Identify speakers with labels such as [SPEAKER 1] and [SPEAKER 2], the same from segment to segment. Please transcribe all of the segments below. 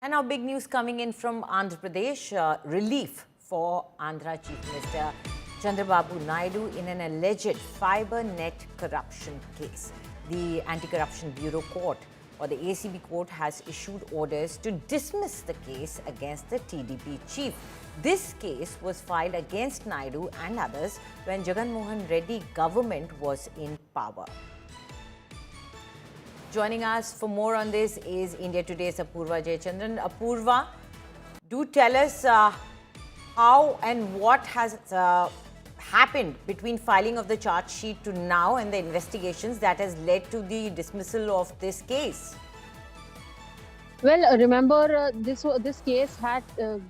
[SPEAKER 1] And now big news coming in from Andhra Pradesh, relief for Andhra Chief Minister Chandrababu Naidu in an alleged fiber net corruption case. The Anti-Corruption Bureau Court or the ACB Court has issued orders to dismiss the case against the TDP chief. This case was filed against Naidu and others when Jagan Mohan Reddy government was in power. Joining us for more on this is India Today's Apurva Jayachandran. Apurva, do tell us how and what has happened between filing of the charge sheet to now and the investigations that has led to the dismissal of this case.
[SPEAKER 2] Well, remember this case had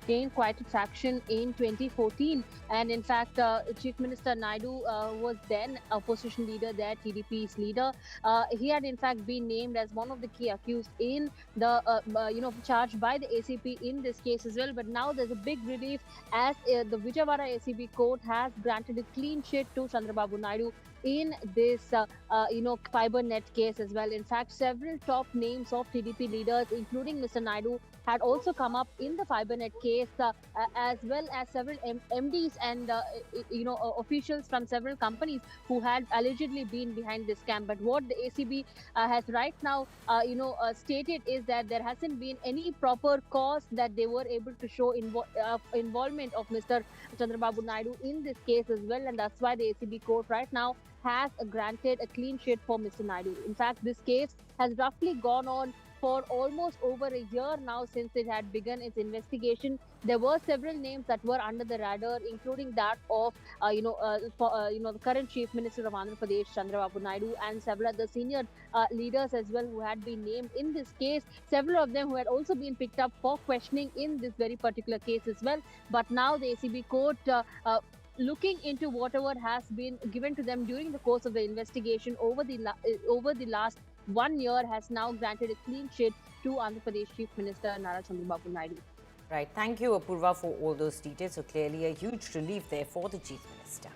[SPEAKER 2] gained quite a traction in 2014, and in fact, Chief Minister Naidu was then opposition leader there, TDP's leader. He had in fact been named as one of the key accused in the charged by the ACP in this case as well. But now there's a big relief as the Vijayawada ACB court has granted a clean sheet to Chandrababu Naidu in this fiber net case as well. In fact, several top names of TDP leaders, including Mr. Naidu, had also come up in the FiberNet case, as well as several MDs and officials from several companies who had allegedly been behind this scam. But what the ACB has right now, stated is that there hasn't been any proper cause that they were able to show involvement of Mr. Chandrababu Naidu in this case as well, and that's why the ACB court right now has granted a clean sheet for Mr. Naidu. In fact, this case has roughly gone on for almost over a year now since it had begun its investigation. There were several names that were under the radar, including that of the current Chief Minister of Andhra Pradesh, Chandrababu Naidu, and several other senior leaders as well who had been named in this case. Several of them who had also been picked up for questioning in this very particular case as well. But now the ACB court, looking into whatever has been given to them during the course of the investigation over the last 1 year, has now granted a clean sheet to Andhra Pradesh Chief Minister Nara Chandrababu Naidu.
[SPEAKER 1] Right. Thank you, Apurva, for all those details. So clearly a huge relief there for the Chief Minister.